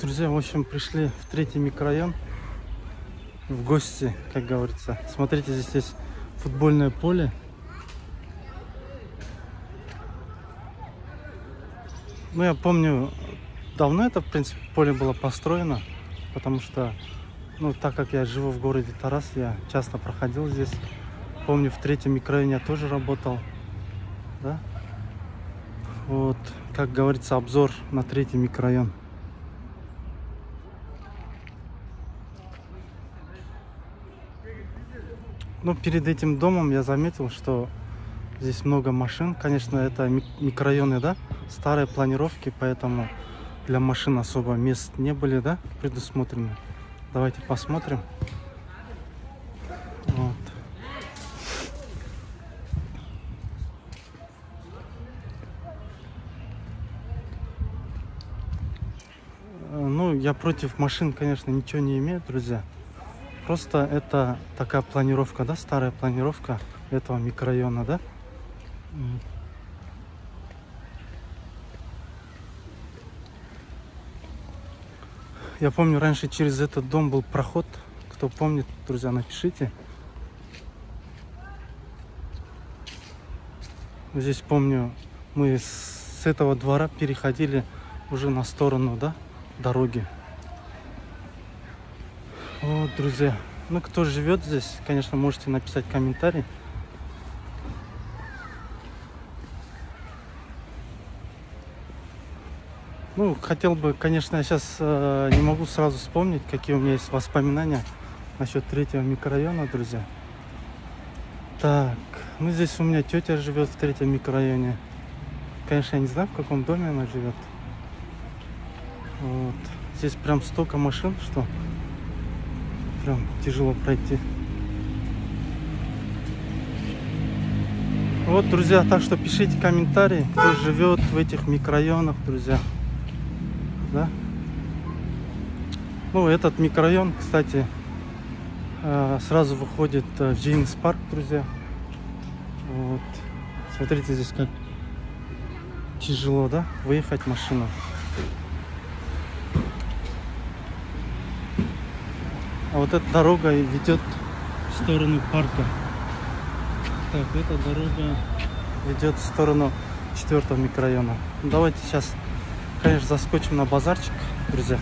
Друзья, в общем, пришли в третий микрорайон в гости, как говорится. Смотрите, здесь есть футбольное поле. Ну, я помню, давно это, в принципе, поле было построено, потому что, ну, так как я живу в городе Тарас, я часто проходил здесь. Помню, в третьем микрорайоне я тоже работал, да? Вот, как говорится, обзор на третий микрорайон. Ну, перед этим домом я заметил, что здесь много машин. Конечно, это микрорайоны, да, старые планировки, поэтому для машин особо мест не были, да, предусмотрены. Давайте посмотрим. Вот. Ну, я против машин, конечно, ничего не имею, друзья. Просто это такая планировка, да, старая планировка этого микрорайона, да. Я помню, раньше через этот дом был проход. Кто помнит, друзья, напишите. Здесь, помню, мы с этого двора переходили уже на сторону, да, дороги. Вот, друзья. Ну, кто живет здесь, конечно, можете написать комментарий. Ну, хотел бы, конечно, я сейчас не могу сразу вспомнить, какие у меня есть воспоминания насчет третьего микрорайона, друзья. Так, ну здесь у меня тетя живет в третьем микрорайоне. Конечно, я не знаю, в каком доме она живет. Вот. Здесь прям столько машин, что прям тяжело пройти. Вот, друзья, так что пишите комментарии, кто живет в этих микрорайонах, друзья. Да? Ну, этот микрорайон, кстати, сразу выходит в Джеймс Парк, друзья. Вот. Смотрите, здесь как тяжело, да, выехать машину. А вот эта дорога ведет в сторону парка. Так, эта дорога ведет в сторону 4-го микрорайона. Давайте сейчас, конечно, заскочим на базарчик, друзья.